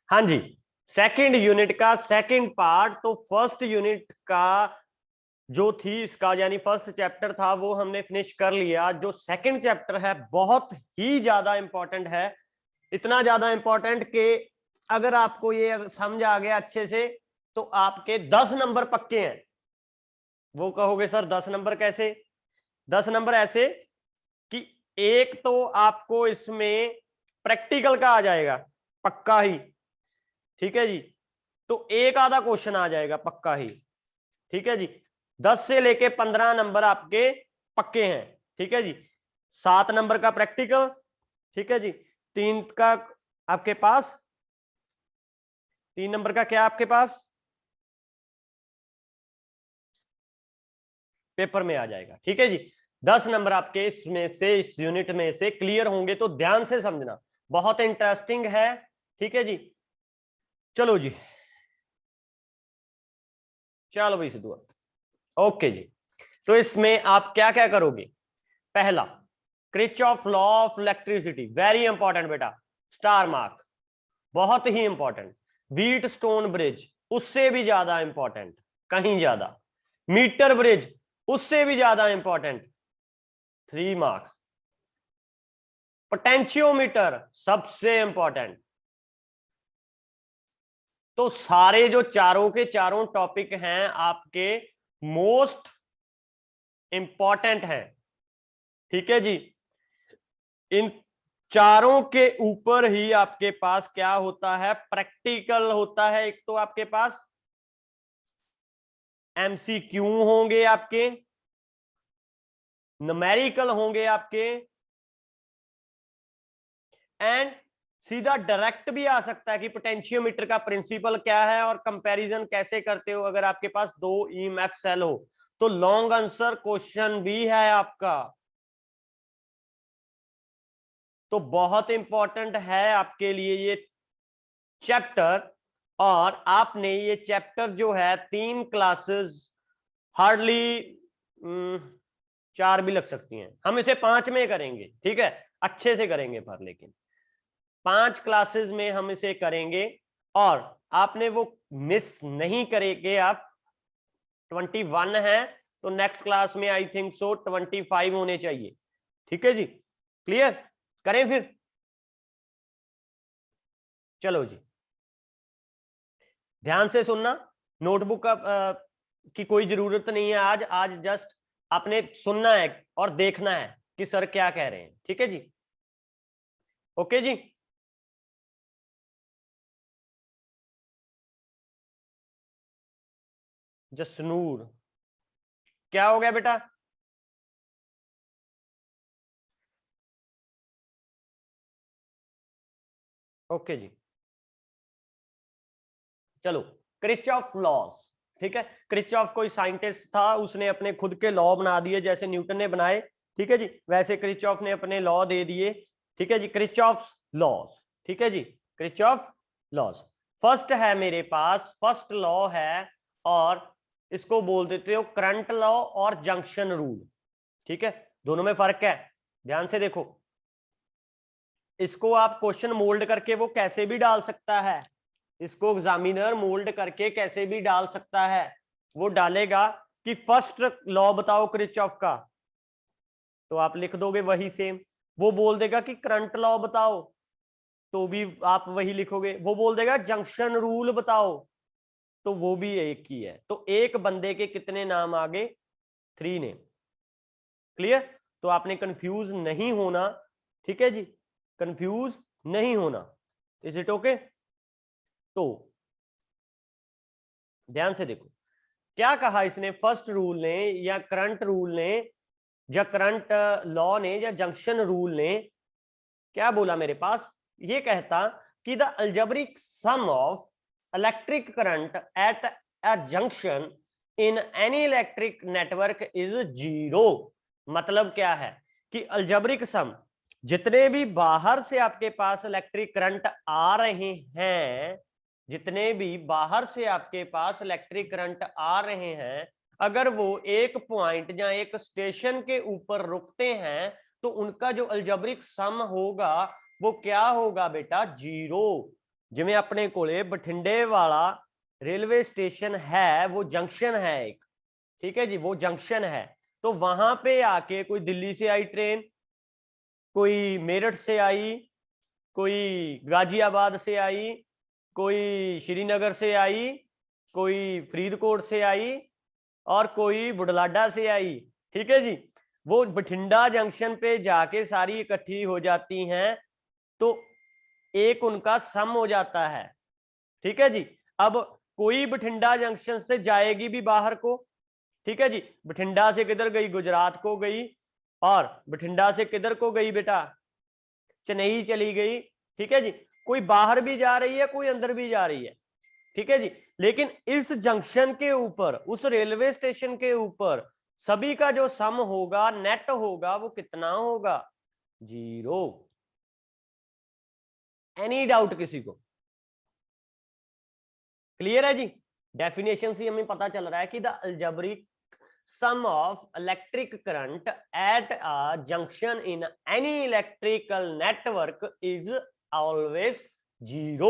हाँ जी, second unit का second part. तो फर्स्ट यूनिट का जो थी इसका यानी फर्स्ट चैप्टर था वो हमने फिनिश कर लिया। जो सेकंड चैप्टर है बहुत ही ज्यादा इंपॉर्टेंट है, इतना ज्यादा इंपॉर्टेंट कि अगर आपको ये समझ आ गया अच्छे से तो आपके 10 नंबर पक्के हैं। वो कहोगे सर 10 नंबर कैसे? 10 नंबर ऐसे कि एक तो आपको इसमें प्रैक्टिकल का आ जाएगा पक्का ही, ठीक है जी। तो एक आधा क्वेश्चन आ जाएगा पक्का ही, ठीक है जी। 10 से लेके 15 नंबर आपके पक्के हैं, ठीक है जी। 7 नंबर का प्रैक्टिकल, ठीक है जी। 3 का आपके पास, 3 नंबर का क्या आपके पास पेपर में आ जाएगा, ठीक है जी। 10 नंबर आपके इसमें से, इस यूनिट में से क्लियर होंगे। तो ध्यान से समझना, बहुत इंटरेस्टिंग है, ठीक है जी। चलो जी, चलो भाई सिद्धू, ओके जी। तो इसमें आप क्या क्या करोगे? पहला, Kirchhoff law of electricity, very important बेटा, स्टार मार्क, बहुत ही इंपॉर्टेंट। व्हीट स्टोन ब्रिज, उससे भी ज्यादा इंपॉर्टेंट, कहीं ज्यादा। मीटर ब्रिज, उससे भी ज्यादा इंपॉर्टेंट, 3 मार्क्स। पोटेंशियोमीटर, सबसे इंपॉर्टेंट। तो सारे जो चारों के चारों टॉपिक हैं आपके मोस्ट इंपॉर्टेंट हैं, ठीक है जी। इन चारों के ऊपर ही आपके पास क्या होता है? प्रैक्टिकल होता है। एक तो आपके पास एमसीक्यू होंगे आपके, न्यूमेरिकल होंगे आपके, एंड सीधा डायरेक्ट भी आ सकता है कि पोटेंशियोमीटर का प्रिंसिपल क्या है और कंपैरिजन कैसे करते हो अगर आपके पास 2 ईएमएफ सेल हो। तो लॉन्ग आंसर क्वेश्चन भी है आपका। तो बहुत इंपॉर्टेंट है आपके लिए ये चैप्टर। और आपने ये चैप्टर जो है 3 क्लासेस, हार्डली 4 भी लग सकती हैं, हम इसे 5 में करेंगे, ठीक है, अच्छे से करेंगे पर, लेकिन 5 क्लासेस में हम इसे करेंगे। और आपने वो मिस नहीं करेंगे आप। 21 है तो नेक्स्ट क्लास में आई थिंक सो 25 होने चाहिए, ठीक है जी। क्लियर? करें फिर, चलो जी। ध्यान से सुनना, नोटबुक का की कोई जरूरत नहीं है। आज आज जस्ट आपने सुनना है और देखना है कि सर क्या कह रहे हैं, ठीक है जी। ओके जी। जसनूर, क्या हो गया बेटा? ओके जी, चलो। क्रिचॉफ लॉज, ठीक है। क्रिचॉफ कोई साइंटिस्ट था, उसने अपने खुद के लॉ बना दिए, जैसे न्यूटन ने बनाए, ठीक है जी, वैसे क्रिचॉफ ने अपने लॉ दे दिए, ठीक है जी। क्रिचॉफ लॉज, ठीक है जी, क्रिचॉफ लॉज। फर्स्ट है मेरे पास, फर्स्ट लॉ है, और इसको बोल देते हो करंट लॉ और जंक्शन रूल, ठीक है। दोनों में फर्क है, ध्यान से देखो। इसको आप क्वेश्चन मोल्ड करके वो कैसे भी डाल सकता है, इसको एग्जामिनर मोल्ड करके कैसे भी डाल सकता है। वो डालेगा कि फर्स्ट लॉ बताओ किरचॉफ का, तो आप लिख दोगे वही सेम। वो बोल देगा कि करंट लॉ बताओ, तो भी आप वही लिखोगे। वो बोल देगा जंक्शन रूल बताओ, तो वो भी एक ही है। तो एक बंदे के कितने नाम आगे? 3 नेम। क्लियर? तो आपने कंफ्यूज नहीं होना, ठीक है जी, कंफ्यूज नहीं होना। Is it okay? तो ध्यान से देखो, क्या कहा इसने, फर्स्ट रूल ने या करंट रूल ने या करंट लॉ ने या जंक्शन रूल ने क्या बोला मेरे पास? ये कहता कि the algebraic sum of electric current at a junction in any electric network is 0। मतलब क्या है कि अलजेब्रिक सम, जितने भी बाहर से आपके पास इलेक्ट्रिक करंट आ रहे हैं, जितने भी बाहर से आपके पास इलेक्ट्रिक करंट आ रहे हैं, अगर वो एक पॉइंट या एक स्टेशन के ऊपर रुकते हैं तो उनका जो अलजेब्रिक सम होगा वो क्या होगा बेटा? 0। जिवें अपने कोले बठिंडे वाला रेलवे स्टेशन है, वो जंक्शन है एक, ठीक है जी, वो जंक्शन है, तो वहां पे आके कोई दिल्ली से आई ट्रेन, कोई मेरठ से आई, कोई गाजियाबाद से आई, कोई श्रीनगर से आई, कोई फरीदकोट से आई, और कोई बुढलाडा से आई, ठीक है जी, वो बठिंडा जंक्शन पे जाके सारी इकट्ठी हो जाती हैं, तो एक उनका सम हो जाता है, ठीक है जी। अब कोई बठिंडा जंक्शन से जाएगी भी बाहर को, ठीक है जी, बठिंडा से किधर गई, गुजरात को गई, और बठिंडा से किधर को गई बेटा, चेन्नई चली गई, ठीक है जी, कोई बाहर भी जा रही है, कोई अंदर भी जा रही है, ठीक है जी, लेकिन इस जंक्शन के ऊपर, उस रेलवे स्टेशन के ऊपर सभी का जो सम होगा, नेट होगा, वो कितना होगा, 0। एनी डाउट किसी को? क्लियर है जी। डेफिनेशन से हमें पता चल रहा है कि the algebraic sum of electric current at a junction in any electrical network is always 0।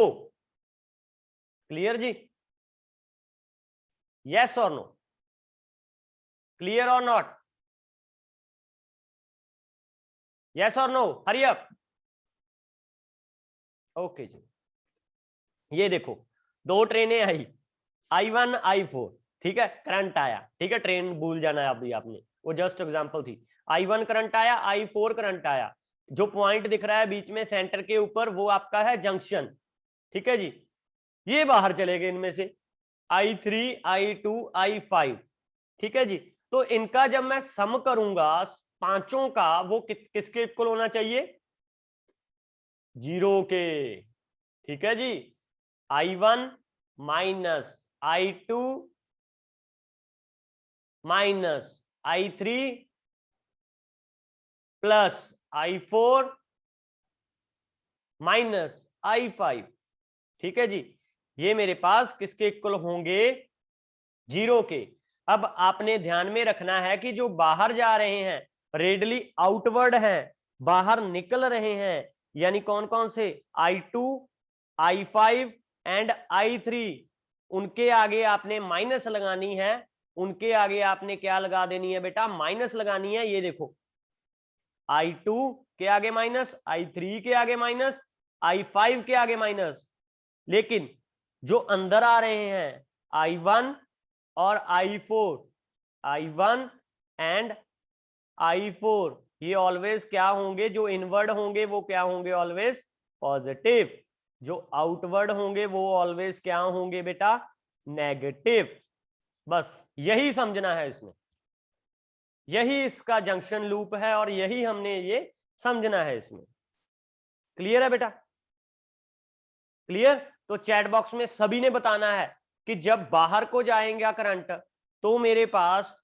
Clear जी? yes or no? clear or not? yes or no? hurry up। Okay जी, ये देखो, दो ट्रेनें आई, I1 I4, ठीक है, करंट आया, ठीक है, ट्रेन भूल जाना है अभी आपने, वो जस्ट एग्जांपल थी। I1 करंट आया, I4 करंट आया, जो पॉइंट दिख रहा है बीच में सेंटर के ऊपर, वो आपका है जंक्शन, ठीक है जी। ये बाहर चले गए इनमें से I3 I2 I5, ठीक है जी, तो इनका जब मैं सम करूंगा पांचों का, वो किसके इक्वल होना चाहिए, 0 के, ठीक है जी। I1 minus I2 minus I3 plus I4 minus I5, ठीक है जी, ये मेरे पास किसके इक्वल होंगे, 0 के। अब आपने ध्यान में रखना है कि जो बाहर जा रहे हैं, रेडली आउटवर्ड है, बाहर निकल रहे हैं, यानी कौन कौन से, I2 I5 एंड I3, उनके आगे आपने माइनस लगानी है, उनके आगे आपने क्या लगा देनी है बेटा, माइनस लगानी है। ये देखो, I2 के आगे माइनस, I3 के आगे माइनस, I5 के आगे माइनस, लेकिन जो अंदर आ रहे हैं I1 और I4, I1 एंड I4, ये ऑलवेज क्या होंगे, जो इनवर्ड होंगे वो क्या होंगे, ऑलवेज पॉजिटिव, जो आउटवर्ड होंगे वो ऑलवेज क्या होंगे बेटा, नेगेटिव। बस यही समझना है इसमें, यही इसका जंक्शन लूप है, और यही हमने ये समझना है इसमें। क्लियर है बेटा? क्लियर? तो चैट बॉक्स में सभी ने बताना है कि जब बाहर को जाएंगे करंट, तो मेरे पास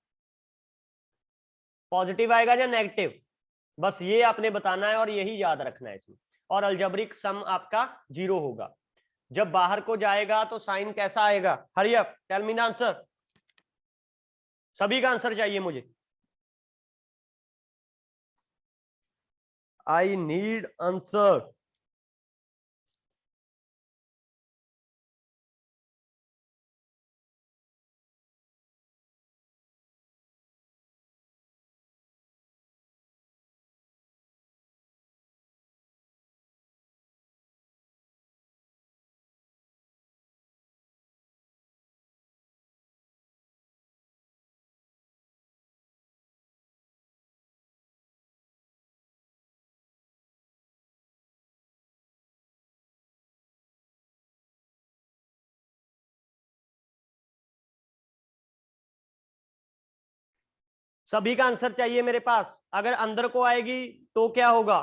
पॉजिटिव आएगा या नेगेटिव, बस ये आपने बताना है और यही याद रखना है इसमें। और अलजेब्रिक सम आपका 0 होगा। जब बाहर को जाएगा तो साइन कैसा आएगा, hurry up, tell me the answer. सभी का आंसर चाहिए मुझे, आई नीड आंसर। सभी का आंसर चाहिए मेरे पास। अगर अंदर को आएगी तो क्या होगा,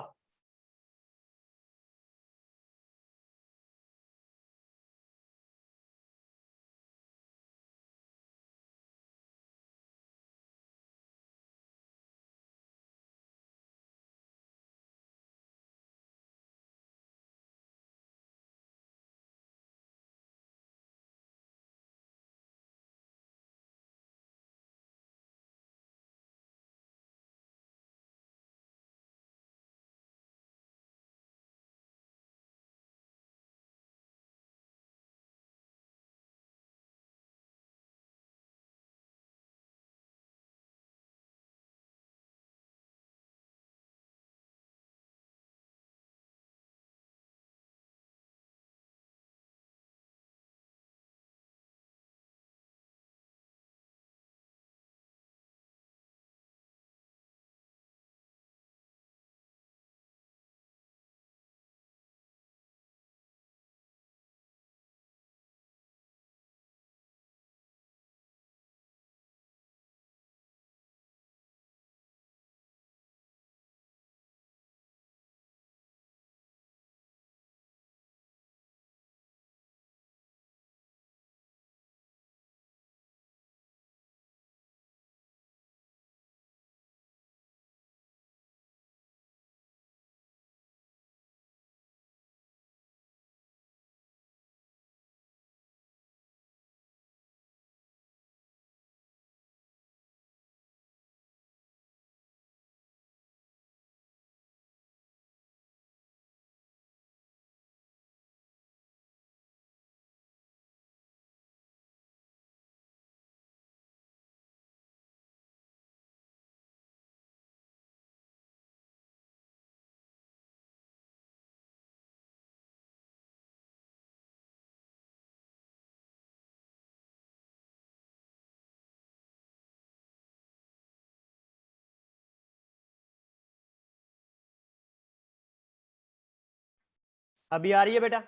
अभी आ रही है बेटा?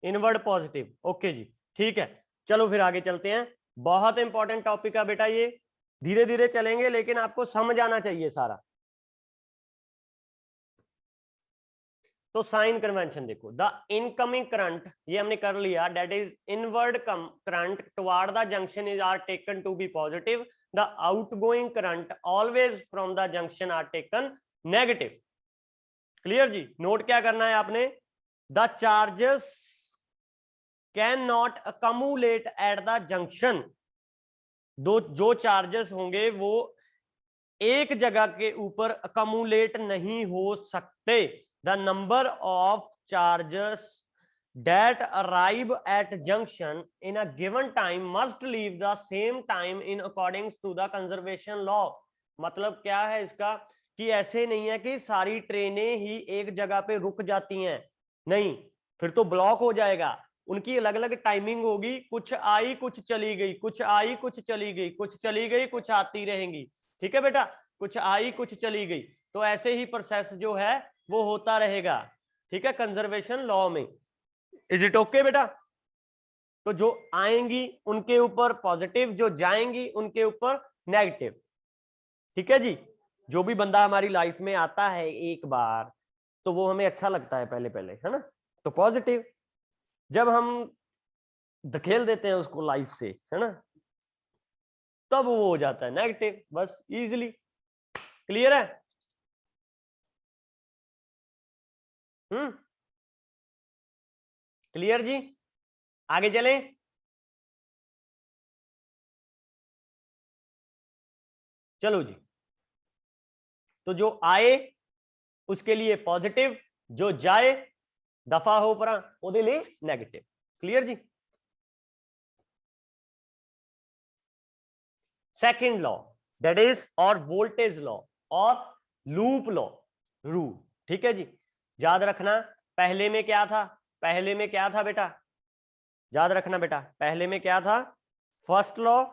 इनवर्ड पॉजिटिव, ओके जी, ठीक है। चलो फिर आगे चलते हैं। बहुत इंपॉर्टेंट टॉपिक है बेटा ये, धीरे धीरे चलेंगे लेकिन आपको समझ आना चाहिए सारा। तो साइन कन्वेंशन देखो, द इनकमिंग करंट, ये हमने कर लिया, that is inward current toward the junction is are taken to be positive, the outgoing current always from the junction are taken negative. Clear जी? नोट क्या करना है आपने, the charges can not accumulate at the junction, दो जो charges होंगे वो एक जगह के ऊपर अकमुलेट नहीं हो सकते। The number of charges that arrive at junction in a given time must leave the same time in accordance to the conservation law। मतलब क्या है इसका, कि ऐसे नहीं है कि सारी ट्रेनें ही एक जगह पे रुक जाती हैं, नहीं, फिर तो ब्लॉक हो जाएगा। उनकी अलग अलग टाइमिंग होगी, कुछ आई कुछ चली गई, कुछ आई कुछ चली गई, कुछ चली गई कुछ आती रहेंगी। ठीक है बेटा, कुछ आई कुछ चली गई, तो ऐसे ही प्रोसेस जो है वो होता रहेगा। ठीक है, कंजर्वेशन लॉ में। इज इट ओके बेटा? तो जो आएंगी उनके ऊपर पॉजिटिव, जो जाएंगी उनके ऊपर नेगेटिव। ठीक है जी? जो भी बंदा हमारी लाइफ में आता है एक बार, तो वो हमें अच्छा लगता है पहले पहले, है ना, तो पॉजिटिव। जब हम धकेल देते हैं उसको लाइफ से, है ना, तब वो हो जाता है नेगेटिव, बस इजीली। क्लियर है? क्लियर जी? आगे चलें। चलो जी, तो जो आए उसके लिए पॉजिटिव, जो जाए दफा हो परा ਉਹਦੇ लिए नेगेटिव। क्लियर जी? सेकंड लॉ, दैट इज और वोल्टेज लॉ और लूप लॉ रूल। ठीक है जी? याद रखना, पहले में क्या था, पहले में क्या था बेटा, याद रखना बेटा, पहले में क्या था, फर्स्ट लॉ,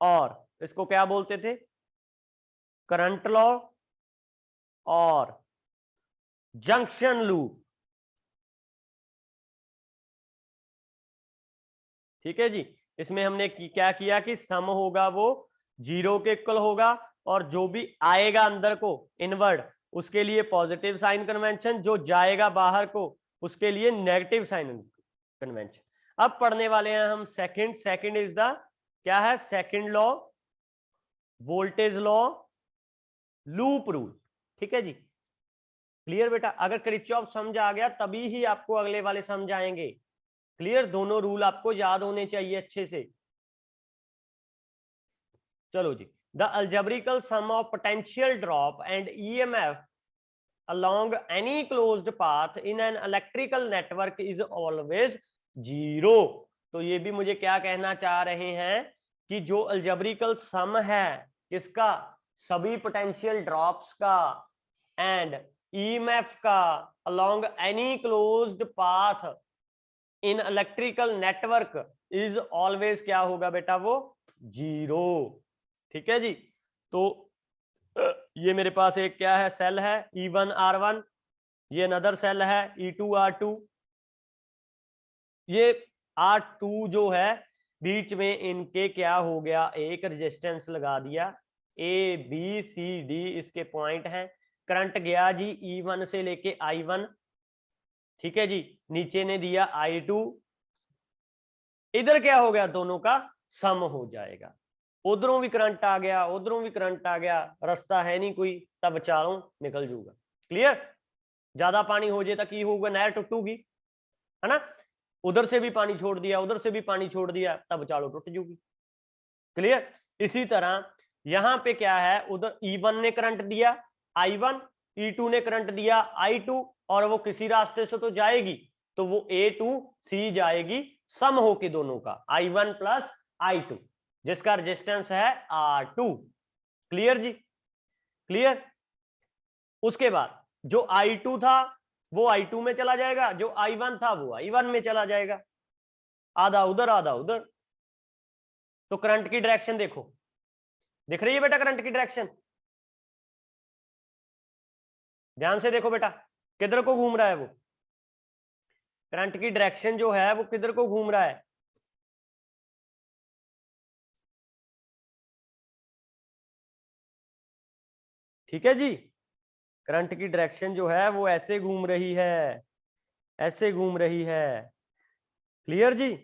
और इसको क्या बोलते थे, करंट लॉ और जंक्शन लूप। ठीक है जी? इसमें हमने क्या किया कि सम होगा वो जीरो के इक्वल होगा, और जो भी आएगा अंदर को इनवर्ड उसके लिए पॉजिटिव साइन कन्वेंशन, जो जाएगा बाहर को उसके लिए नेगेटिव साइन कन्वेंशन। अब पढ़ने वाले हैं हम सेकंड। सेकंड इज द क्या है, second law, voltage law, loop rule. ठीक है जी? क्लियर बेटा? अगर किरचॉफ समझ आ गया तभी ही आपको अगले वाले समझ आएंगे। क्लियर? दोनों रूल आपको याद होने चाहिए अच्छे से। चलो जी, the algebraic sum of potential drop and EMF along any closed path in an electrical network is always zero। तो ये भी मुझे क्या कहना चाह रहे हैं कि जो अलजेब्रिकल सम है किसका, सभी पोटेंशियल ड्रॉप्स का एंड ईएमएफ का along any closed path in electrical network is always क्या होगा बेटा, वो जीरो। ठीक है जी? तो ये मेरे पास एक क्या है, सेल है E1 R1, ये अनदर सेल है E2 R2, ये R2 जो है बीच में इनके क्या हो गया, एक रेजिस्टेंस लगा दिया, ABCD इसके पॉइंट हैं, करंट गया जी E1 से लेके I1। ठीक है जी? नीचे ने दिया I2, इधर क्या हो गया, दोनों का सम हो जाएगा, उधरों भी करंट आ गया उधरों भी करंट आ गया, रास्ता है नहीं कोई, तब चारों निकल जाऊगा। क्लियर? ज्यादा पानी हो जाए तो की होगा, नहर टूटूगी, है ना, उधर से भी पानी छोड़ दिया उधर से भी पानी छोड़ दिया, तब चारों टूट जाऊगी। क्लियर? इसी तरह यहां पे क्या है, उधर E1 ने करंट दिया I1, E2 ने करंट दिया I2, और वो किसी रास्ते से तो जाएगी, तो वो A2C जाएगी, सम होके दोनों का I1 प्लस I2, जिसका रेजिस्टेंस है R2। क्लियर जी? क्लियर? उसके बाद जो I2 था वो I2 में चला जाएगा, जो I1 था वो I1 में चला जाएगा, आधा उधर आधा उधर। तो करंट की डायरेक्शन देखो, दिख रही है बेटा करंट की डायरेक्शन? ध्यान से देखो बेटा, किधर को घूम रहा है वो करंट की डायरेक्शन जो है वो किधर को घूम रहा है? ठीक है जी, करंट की डायरेक्शन जो है वो ऐसे घूम रही है, ऐसे घूम रही है। क्लियर जी?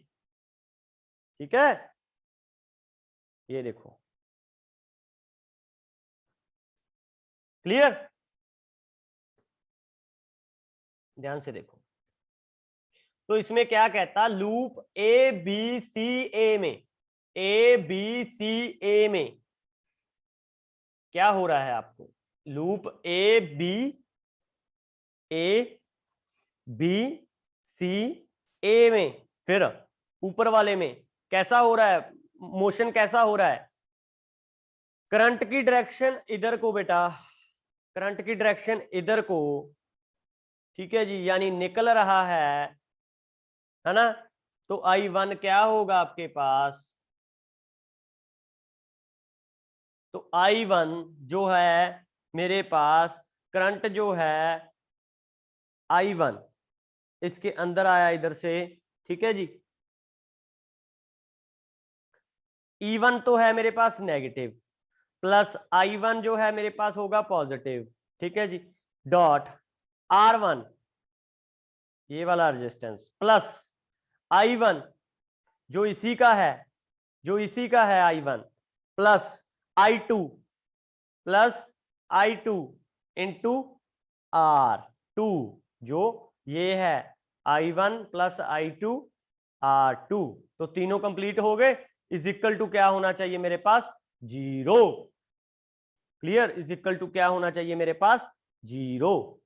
ठीक है, ये देखो, क्लियर? ध्यान से देखो, तो इसमें क्या कहता, लूप ए बी सी ए में, ए बी सी ए में क्या हो रहा है आपको, लूप ए बी सी ए में, फिर ऊपर वाले में कैसा हो रहा है, मोशन कैसा हो रहा है? करंट की डायरेक्शन इधर को बेटा, करंट की डायरेक्शन इधर को, ठीक है जी, यानी निकल रहा है ना? तो I1 क्या होगा आपके पास, तो I1 जो है मेरे पास, करंट जो है I1 इसके अंदर आया इधर से, ठीक है जी, E1 तो है मेरे पास नेगेटिव, प्लस I1 जो है मेरे पास होगा पॉजिटिव, ठीक है जी, डॉट R1 ये वाला रेजिस्टेंस प्लस I1 जो इसी का है, जो इसी का है I1 plus I2 into R2 जो ये है I1 प्लस I2 R2, तो तीनों कंप्लीट हो गए, इज इक्वल टू क्या होना चाहिए मेरे पास, 0। क्लियर? इज इक्वल टू क्या होना चाहिए मेरे पास, 0।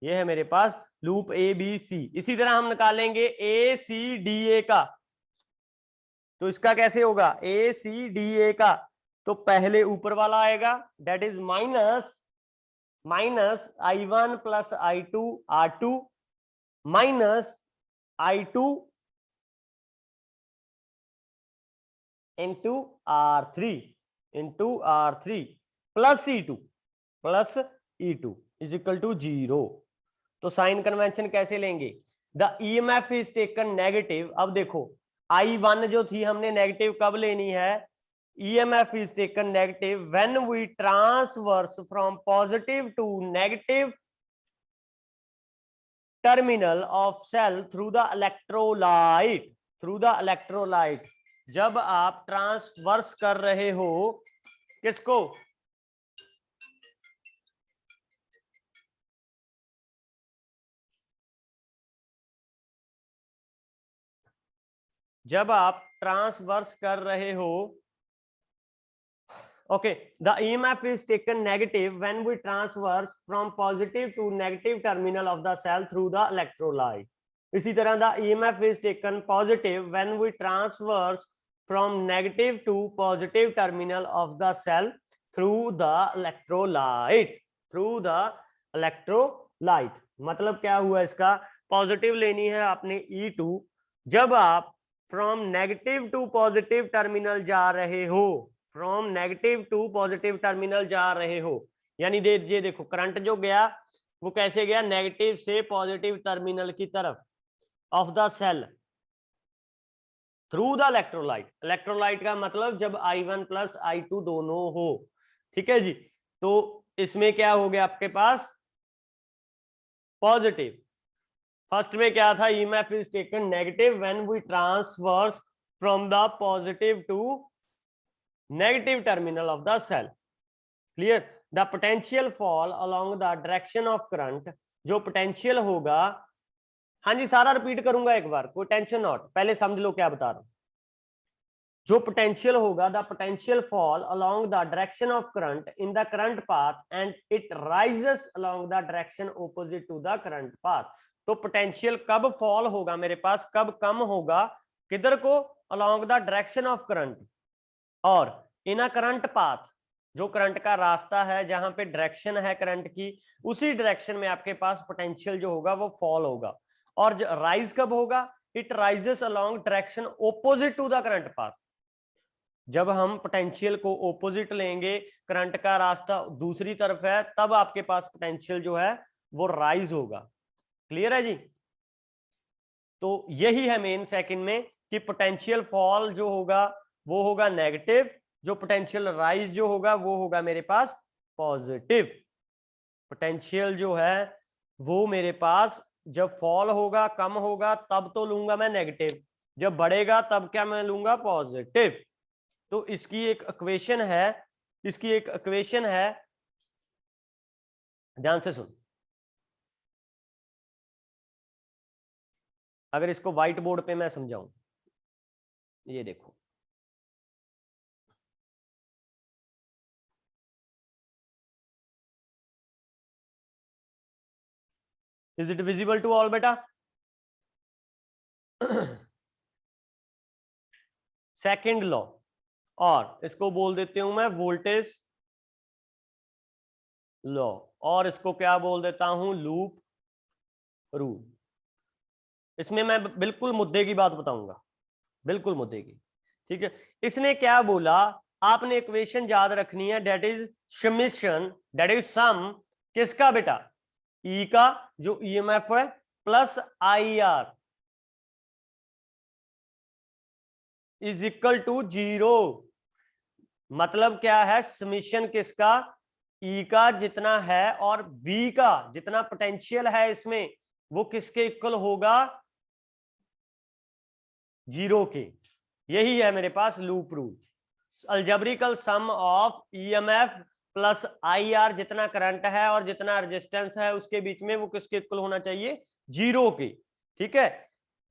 ये है मेरे पास लूप ए बी सी। इसी तरह हम निकालेंगे ए सी डी ए का, तो इसका कैसे होगा, ए सी डी ए का, तो पहले ऊपर वाला आएगा, that is minus I1 plus I2 R2 minus I2 into R3 plus E2 is equal to 0। तो साइन कन्वेंशन कैसे लेंगे, the EMF is taken negative. अब देखो I1 जो थी हमने नेगेटिव कब लेनी है, EMF is taken negative when we transverse from positive to negative terminal of cell through the electrolyte, जब आप ट्रांसवर्स कर रहे हो किसको, जब आप ट्रांसवर्स कर रहे हो, okay, the EMF is taken negative when we transverse from positive to negative terminal of the cell through the electrolyte। इसी तरह the EMF is taken positive when we transverse from negative to positive terminal of the cell through the electrolyte। मतलब क्या हुआ इसका, positive लेनी है आपने E2, जब आप from negative to positive terminal जा रहे हो, from negative to positive terminal जा रहे हो, यानी ये देखो करंट जो गया वो कैसे गया, नेगेटिव से पॉजिटिव टर्मिनल की तरफ of the cell through the electrolyte का मतलब जब I1 प्लस I2 दोनों हो, ठीक है जी। तो इसमें क्या हो गया आपके पास, पॉजिटिव, फर्स्ट में क्या था, EMF is taken negative when we transverse from the positive to negative terminal of the cell. Clear? The potential fall along the direction of current, जो पोटेंशियल होगा, हाँ जी सारा रिपीट करूंगा एक बार, कोई टेंशन नॉट, पहले समझ लो क्या बता रहा हूं। जो पोटेंशियल होगा, the potential fall along the direction of current in the current path and it rises along the direction opposite to the current path. तो पोटेंशियल कब फॉल होगा मेरे पास, कब कम होगा, किधर को, along the direction of current, और इन अ करंट पाथ, जो करंट का रास्ता है, जहां पे डायरेक्शन है करंट की, उसी डायरेक्शन में आपके पास पोटेंशियल जो होगा वो फॉल होगा। और राइज कब होगा, it rises along direction opposite to the current path. जब हम पोटेंशियल को ऑपोजिट लेंगे, करंट का रास्ता दूसरी तरफ है, तब आपके पास पोटेंशियल जो है वो राइज होगा। क्लियर है जी? तो यही है मेन सेकंड में कि पोटेंशियल फॉल जो होगा वो होगा नेगेटिव, जो पोटेंशियल राइज जो होगा वो होगा मेरे पास पॉजिटिव। पोटेंशियल जो है वो मेरे पास जब फॉल होगा, कम होगा, तब तो लूंगा मैं नेगेटिव, जब बढ़ेगा तब क्या मैं लूंगा पॉजिटिव। तो इसकी एक इक्वेशन है, इसकी एक इक्वेशन है, ध्यान से सुन। अगर इसको व्हाइट बोर्ड पे मैं समझाऊं, ये देखो, is it visible to all बेटा? सेकंड लॉ, और इसको बोल देती हूं मैं वोल्टेज लॉ, और इसको क्या बोल देता हूं लूप रूल। इसमें मैं बिल्कुल मुद्दे की बात बताऊंगा, बिल्कुल मुद्दे की। ठीक है, इसने क्या बोला, आपने इक्वेशन याद रखनी है, that is summation, that is sum किसका बेटा, ई का जो ईएमएफ है plus I R is equal to 0। मतलब क्या है, समीशन किसका, ई का जितना है और वी का जितना पोटेंशियल है इसमें, वो किसके इक्वल होगा, 0 के। यही है मेरे पास loop rule. Algebraic sum of EMF plus IR, जितना करंट है और जितना रेजिस्टेंस है उसके बीच में, वो किसके इक्वल होना चाहिए, 0 के। ठीक है,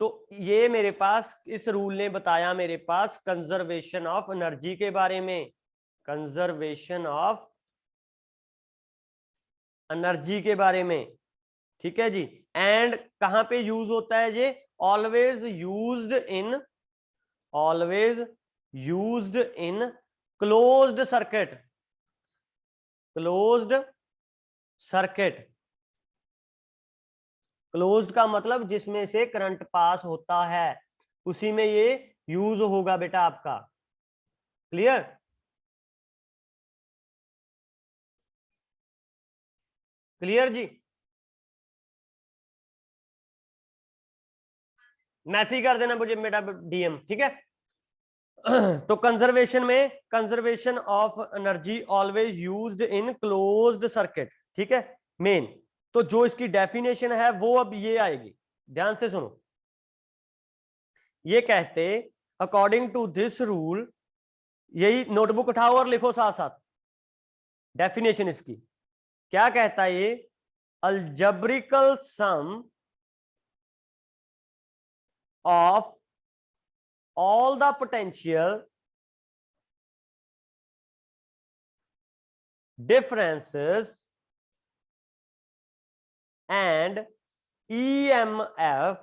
तो ये मेरे पास इस रूल ने बताया मेरे पास कंजर्वेशन ऑफ एनर्जी के बारे में, कंजर्वेशन ऑफ एनर्जी के बारे में। ठीक है जी, एंड कहां पे यूज होता है ये, always used in, always used in closed circuit, closed circuit. Closed का मतलब जिसमें से करंट पास होता है, उसी में ये यूज होगा बेटा आपका। क्लियर? क्लियर जी? मैसेज कर देना मुझे बेटा डीएम, ठीक है। तो कंजर्वेशन में, conservation of energy always used in closed circuit, ठीक है मेन। तो जो इसकी डेफिनेशन है वो अब ये आएगी, ध्यान से सुनो। ये कहते अकॉर्डिंग टू दिस रूल, यही नोटबुक उठाओ और लिखो साथ साथ डेफिनेशन इसकी। क्या कहता है ये, अलजेब्रिकल sum of all the potential differences and EMF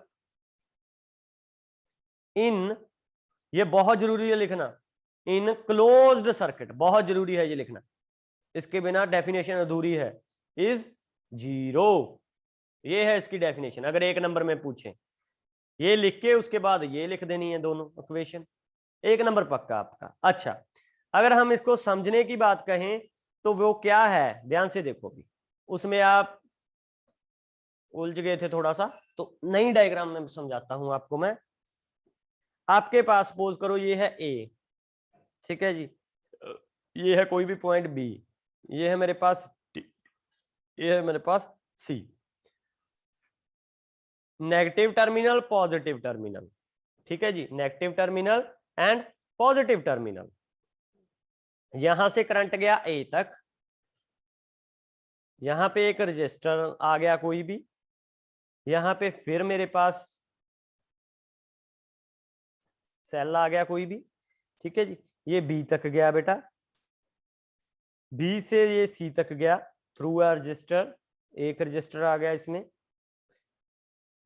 in, ये बहुत जरूरी है लिखना, इन क्लोज्ड सर्किट, बहुत जरूरी है ये लिखना, इसके बिना डेफिनेशन अधूरी है, इज 0। ये है इसकी डेफिनेशन, अगर एक नंबर में पूछें, ये लिख के उसके बाद ये लिख देनी है दोनों इक्वेशन, एक नंबर पक्का आपका। अच्छा, अगर हम इसको समझने की बात कहें तो वो क्या है, ध्यान से देखो भी, उसमें आप उलझ गए थे थोड़ा सा, तो नई डायग्राम में समझाता हूं आपको मैं। आपके पास सपोज करो ये है ए, ठीक है जी, ये है कोई भी पॉइंट बी, ये है मेरे पास टी, ये है मेरे पास C, negative terminal positive terminal, ठीक है जी, negative terminal and positive terminal. यहां से करंट गया ए तक, यहां पे एक रजिस्टर आ गया कोई भी, यहां पे फिर मेरे पास सेल आ गया कोई भी, ठीक है जी, ये बी तक गया बेटा, बी से ये सी तक गया थ्रू अ रजिस्टर, एक रजिस्टर आ गया इसमें,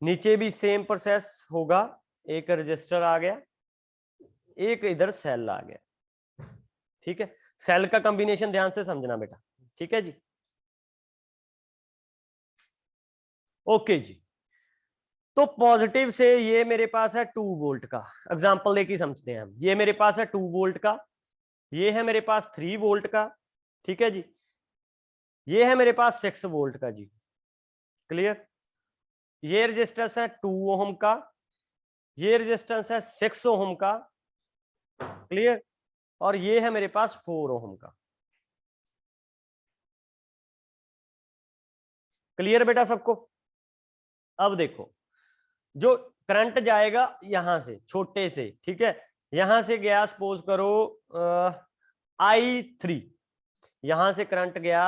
नीचे भी सेम प्रोसेस होगा, एक रजिस्टर आ गया, एक इधर सेल आ गया, ठीक है। सेल का कॉम्बिनेशन ध्यान से समझना बेटा, ठीक है जी, ओके जी। तो पॉजिटिव से ये मेरे पास है 2 वोल्ट का एग्जांपल लेके समझते हैं हम, ये मेरे पास है 2 वोल्ट का, ये है मेरे पास 3 वोल्ट का, ठीक है जी, ये है मेरे पास 6 वोल्ट का जी, क्लियर। ये रेजिस्टेंस है 2 ओम का, ये रेजिस्टेंस है 6 ओम का, क्लियर, और ये है मेरे पास 4 ओम का। क्लियर बेटा सबको। अब देखो, जो करंट जाएगा यहां से छोटे से, ठीक है, यहां से गया सपोज करो I3, यहां से करंट गया,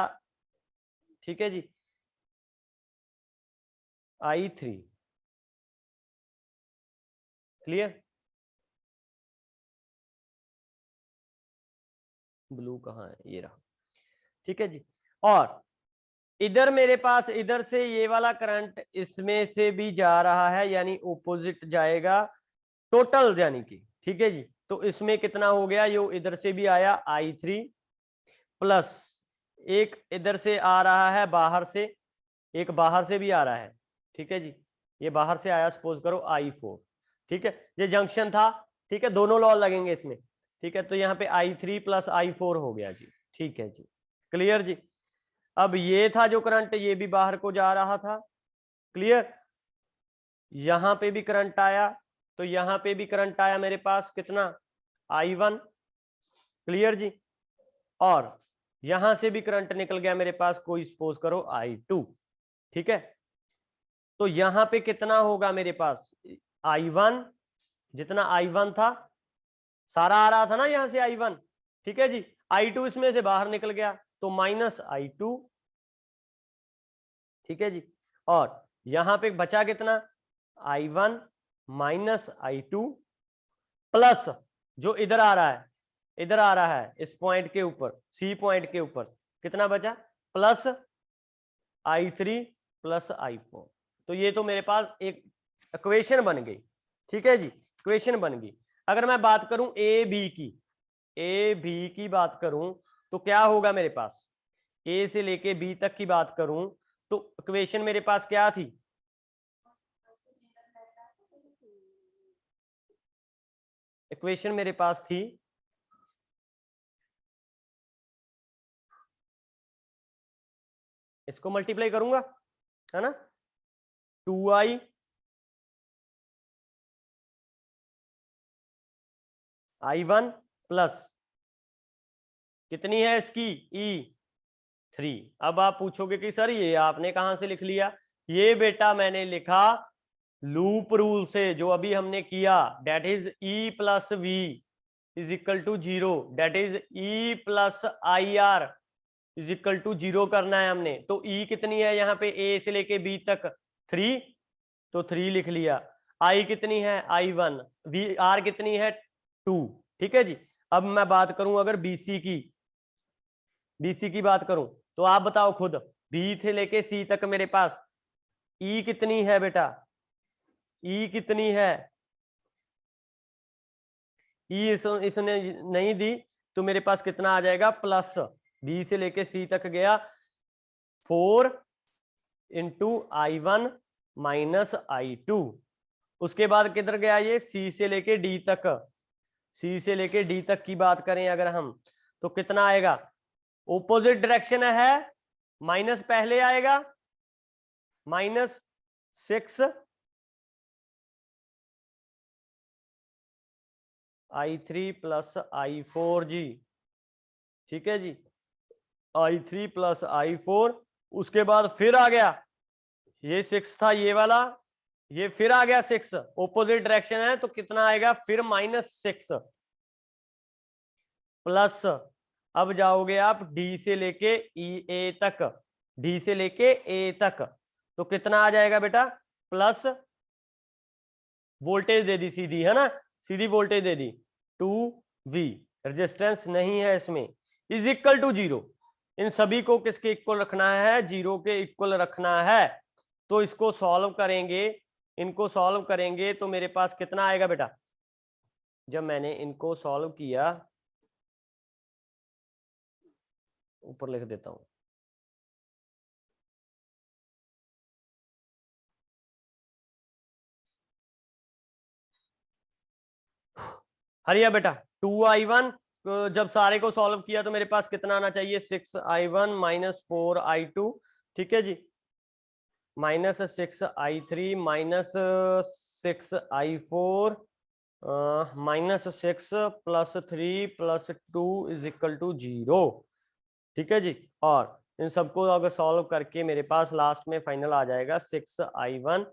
ठीक है जी, I3, क्लियर। ब्लू कहाँ है, ये रहा, ठीक है जी। और इधर मेरे पास, इधर से ये वाला करंट इसमें से भी जा रहा है, यानी ऑपोजिट जाएगा टोटल, यानी कि, ठीक है जी। तो इसमें कितना हो गया, यो इधर से भी आया I3 प्लस एक इधर से आ रहा है बाहर से, एक बाहर से भी आ रहा है, ठीक है जी, ये बाहर से आया सपोज करो I4, ठीक है, ये जंक्शन था, ठीक है, दोनों लॉ लगेंगे इसमें, ठीक है, तो यहाँ पे I3 प्लस I4 हो गया जी, ठीक है जी, क्लियर जी। अब ये था जो करंट, ये भी बाहर को जा रहा था, क्लियर। यहां पे भी करंट आया, तो यहां पे भी करंट आया मेरे पास कितना, I1, क्लियर जी। और यहां से भी करंट निकल गया मेरे पास, कोई सपोज करो I2, ठीक है। तो यहां पे कितना होगा मेरे पास, I1, जितना I1 था सारा आ रहा था ना यहां से I1, ठीक है जी, I2 इसमें से बाहर निकल गया तो माइनस I2, ठीक है जी। और यहां पे बचा कितना, I1 माइनस I2 प्लस जो इधर आ रहा है, इधर आ रहा है इस पॉइंट के ऊपर, सी पॉइंट के ऊपर कितना बचा, प्लस I3 प्लस I4। तो ये तो मेरे पास एक इक्वेशन बन गई, ठीक है जी, इक्वेशन बन गई। अगर मैं बात करूं ए बी की बात करूं तो क्या होगा मेरे पास, ए से लेके बी तक की बात करूं तो इक्वेशन मेरे पास क्या थी, इक्वेशन मेरे पास थी, इसको मल्टीप्लाई करूंगा, है ना, 2i I1 प्लस कितनी है इसकी E3। अब आप पूछोगे कि सर ये आपने कहां से लिख लिया, ये बेटा मैंने लिखा लूप रूल से, जो अभी हमने किया, that is E plus V is equal to 0, that is E plus IR is equal to 0 करना है हमने। तो E कितनी है यहाँ पे, A से लेके B तक 3, तो 3 लिख लिया। I कितनी है I1, R कितनी है 2, ठीक है जी। अब मैं बात करूं अगर BC की बात करूं तो आप बताओ खुद, B से लेके C तक मेरे पास E कितनी है बेटा, E कितनी है, E इसने नहीं दी तो मेरे पास कितना आ जाएगा, प्लस B से लेके C तक गया 4 इंटू I1 माइनस I2। उसके बाद किधर गया ये, C से लेके D तक, C से लेके D तक की बात करें अगर हम तो कितना आएगा, ओपोजिट डायरेक्शन है, माइनस पहले आएगा, -6 I3 प्लस I4 जी, ठीक है जी, I3 प्लस I4। उसके बाद फिर आ गया, ये 6 था ये वाला, ये फिर आ गया 6, ओपोजिट डायरेक्शन है तो कितना आएगा फिर -6 प्लस, अब जाओगे आप D से लेके ए तक, D से लेके ए तक तो कितना आ जाएगा बेटा, प्लस वोल्टेज दे दी सीधी, है ना, सीधी वोल्टेज दे दी 2V, रेजिस्टेंस नहीं है इसमें, इज इक्वल टू 0। इन सभी को किसके इक्वल रखना है, 0 के इक्वल रखना है। तो इसको सॉल्व करेंगे, इनको सॉल्व करेंगे तो मेरे पास कितना आएगा बेटा, जब मैंने इनको सॉल्व किया, ऊपर लिख देता हूं, हरिया बेटा 2i1 जब सारे को सॉल्व किया तो मेरे पास कितना आना चाहिए, 6i1 माइनस 4i2, ठीक है जी, minus 6i3 minus 6i4 minus 6 plus 3 plus 2 is equal to 0, ठीक है जी। और इन सबको अगर सॉल्व करके मेरे पास लास्ट में फाइनल आ जाएगा 6i1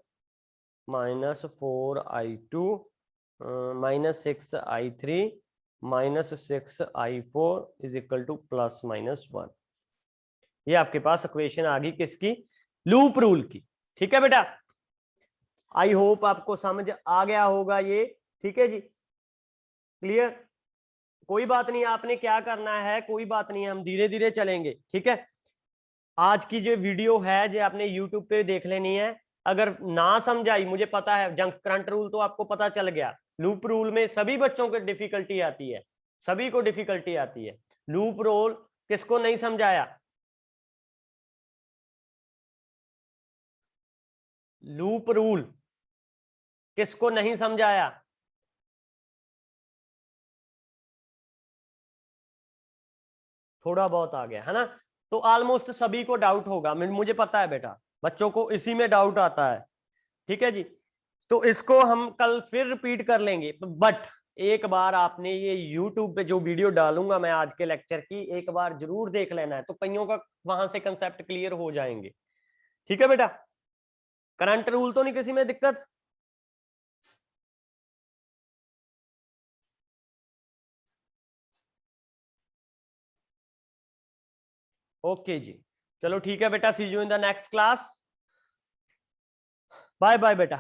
minus 4i2 minus 6i3 minus 6i4 is equal two plus minus 1। ये आपके पास इक्वेशन आ गई किसकी, लूप रूल की, ठीक है बेटा। आई होप आपको समझ आ गया होगा ये, ठीक है जी, क्लियर। कोई बात नहीं, आपने क्या करना है, कोई बात नहीं, हम धीरे धीरे चलेंगे, ठीक है। आज की जो वीडियो है जो आपने यूट्यूब पे देख लेनी है, अगर ना समझ आई, मुझे पता है जंक करंट रूल तो आपको पता चल गया, लूप रूल में सभी बच्चों को डिफिकल्टी आती है, सभी को डिफिकल्टी आती है। लूप रूल किसको नहीं समझाया, लूप रूल किसको नहीं समझाया, थोड़ा बहुत आ गया है ना, तो ऑलमोस्ट सभी को डाउट होगा, मुझे पता है बेटा, बच्चों को इसी में डाउट आता है, ठीक है जी। तो इसको हम कल फिर रिपीट कर लेंगे, बट एक बार आपने ये YouTube पे जो वीडियो डालूंगा मैं आज के लेक्चर की, एक बार जरूर देख लेना है, तो कईयों का वहां से कंसेप्ट क्लियर हो जाएंगे, ठीक है बेटा। करंट रूल तो नहीं किसी में दिक्कत, ओके जी, चलो ठीक है बेटा, see you in the next class, bye bye बेटा।